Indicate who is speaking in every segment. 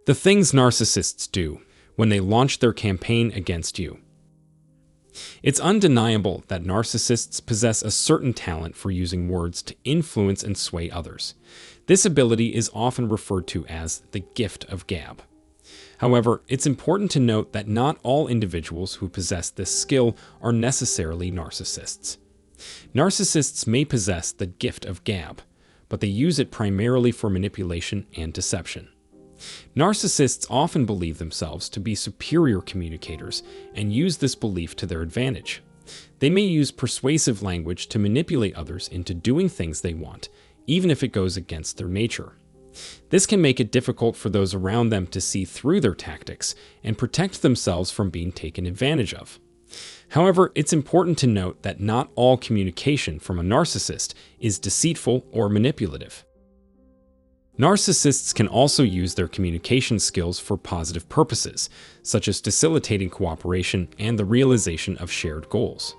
Speaker 1: The things narcissists do when they launch their campaign against you. It's undeniable that narcissists possess a certain talent for using words to influence and sway others. This ability is often referred to as the gift of gab. However, it's important to note that not all individuals who possess this skill are necessarily narcissists. Narcissists may possess the gift of gab, but they use it primarily for manipulation and deception. Narcissists often believe themselves to be superior communicators and use this belief to their advantage. They may use persuasive language to manipulate others into doing things they want, even if it goes against their nature. This can make it difficult for those around them to see through their tactics and protect themselves from being taken advantage of. However, it's important to note that not all communication from a narcissist is deceitful or manipulative. Narcissists can also use their communication skills for positive purposes, such as facilitating cooperation and the realization of shared goals.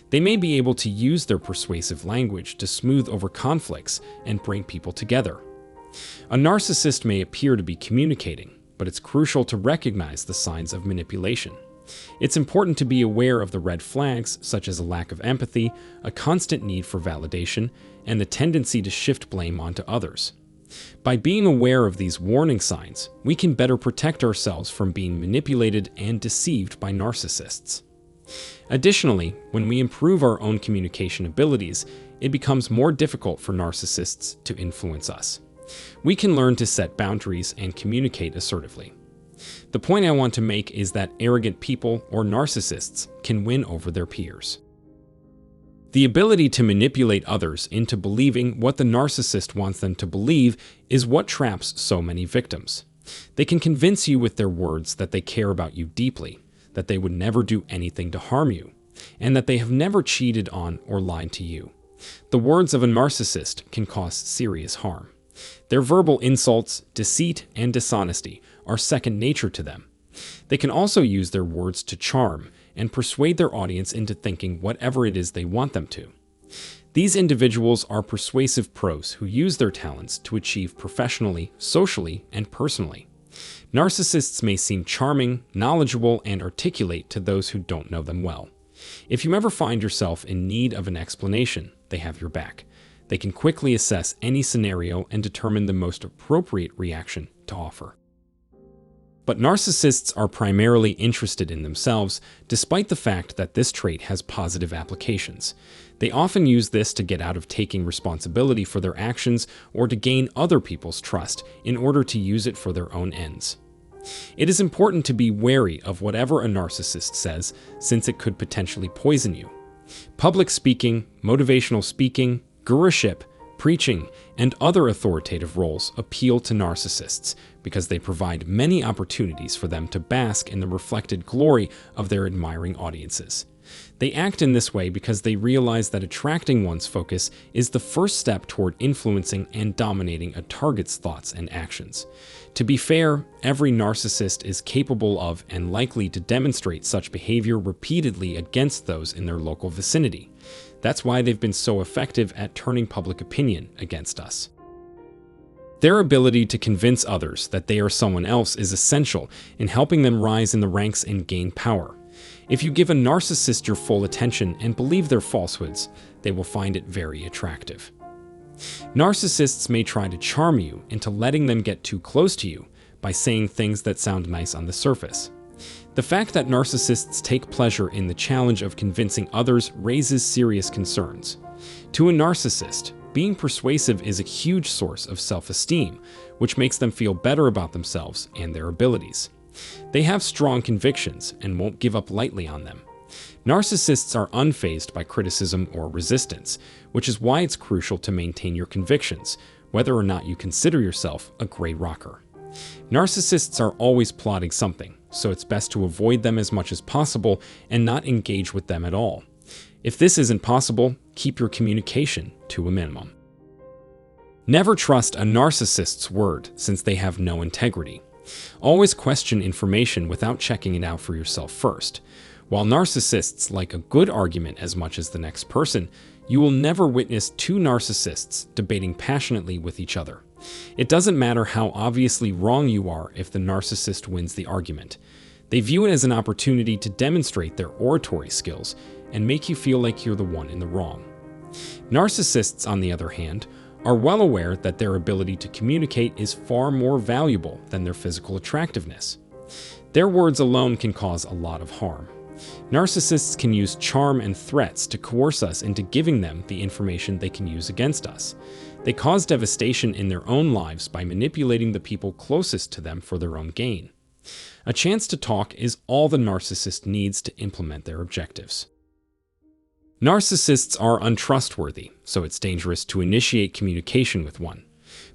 Speaker 1: They may be able to use their persuasive language to smooth over conflicts and bring people together. A narcissist may appear to be communicating, but it's crucial to recognize the signs of manipulation. It's important to be aware of the red flags, such as a lack of empathy, a constant need for validation, and the tendency to shift blame onto others. By being aware of these warning signs, we can better protect ourselves from being manipulated and deceived by narcissists. Additionally, when we improve our own communication abilities, it becomes more difficult for narcissists to influence us. We can learn to set boundaries and communicate assertively. The point I want to make is that arrogant people or narcissists can win over their peers. The ability to manipulate others into believing what the narcissist wants them to believe is what traps so many victims. They can convince you with their words that they care about you deeply, that they would never do anything to harm you, and that they have never cheated on or lied to you. The words of a narcissist can cause serious harm. Their verbal insults, deceit, and dishonesty are second nature to them. They can also use their words to charm and persuade their audience into thinking whatever it is they want them to. These individuals are persuasive pros who use their talents to achieve professionally, socially, and personally. Narcissists may seem charming, knowledgeable, and articulate to those who don't know them well. If you ever find yourself in need of an explanation, they have your back. They can quickly assess any scenario and determine the most appropriate reaction to offer. But narcissists are primarily interested in themselves, despite the fact that this trait has positive applications. They often use this to get out of taking responsibility for their actions or to gain other people's trust in order to use it for their own ends. It is important to be wary of whatever a narcissist says, since it could potentially poison you. Public speaking, motivational speaking, guruship, preaching, and other authoritative roles appeal to narcissists because they provide many opportunities for them to bask in the reflected glory of their admiring audiences. They act in this way because they realize that attracting one's focus is the first step toward influencing and dominating a target's thoughts and actions. To be fair, every narcissist is capable of and likely to demonstrate such behavior repeatedly against those in their local vicinity. That's why they've been so effective at turning public opinion against us. Their ability to convince others that they are someone else is essential in helping them rise in the ranks and gain power. If you give a narcissist your full attention and believe their falsehoods, they will find it very attractive. Narcissists may try to charm you into letting them get too close to you by saying things that sound nice on the surface. The fact that narcissists take pleasure in the challenge of convincing others raises serious concerns. To a narcissist, being persuasive is a huge source of self-esteem, which makes them feel better about themselves and their abilities. They have strong convictions and won't give up lightly on them. Narcissists are unfazed by criticism or resistance, which is why it's crucial to maintain your convictions, whether or not you consider yourself a gray rocker. Narcissists are always plotting something, so it's best to avoid them as much as possible and not engage with them at all. If this isn't possible, keep your communication to a minimum. Never trust a narcissist's word, since they have no integrity. Always question information without checking it out for yourself first. While narcissists like a good argument as much as the next person, you will never witness two narcissists debating passionately with each other. It doesn't matter how obviously wrong you are if the narcissist wins the argument. They view it as an opportunity to demonstrate their oratory skills and make you feel like you're the one in the wrong. Narcissists, on the other hand, are well aware that their ability to communicate is far more valuable than their physical attractiveness. Their words alone can cause a lot of harm. Narcissists can use charm and threats to coerce us into giving them the information they can use against us. They cause devastation in their own lives by manipulating the people closest to them for their own gain. A chance to talk is all the narcissist needs to implement their objectives. Narcissists are untrustworthy, so it's dangerous to initiate communication with one.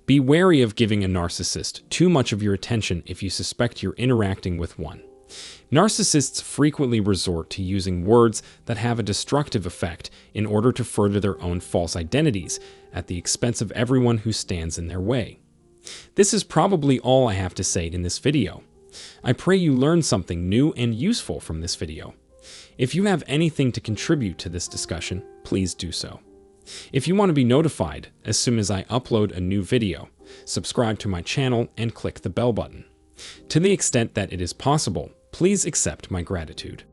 Speaker 1: Be wary of giving a narcissist too much of your attention if you suspect you're interacting with one. Narcissists frequently resort to using words that have a destructive effect in order to further their own false identities at the expense of everyone who stands in their way. This is probably all I have to say in this video. I pray you learned something new and useful from this video. If you have anything to contribute to this discussion, please do so. If you want to be notified as soon as I upload a new video, subscribe to my channel and click the bell button. To the extent that it is possible, please accept my gratitude.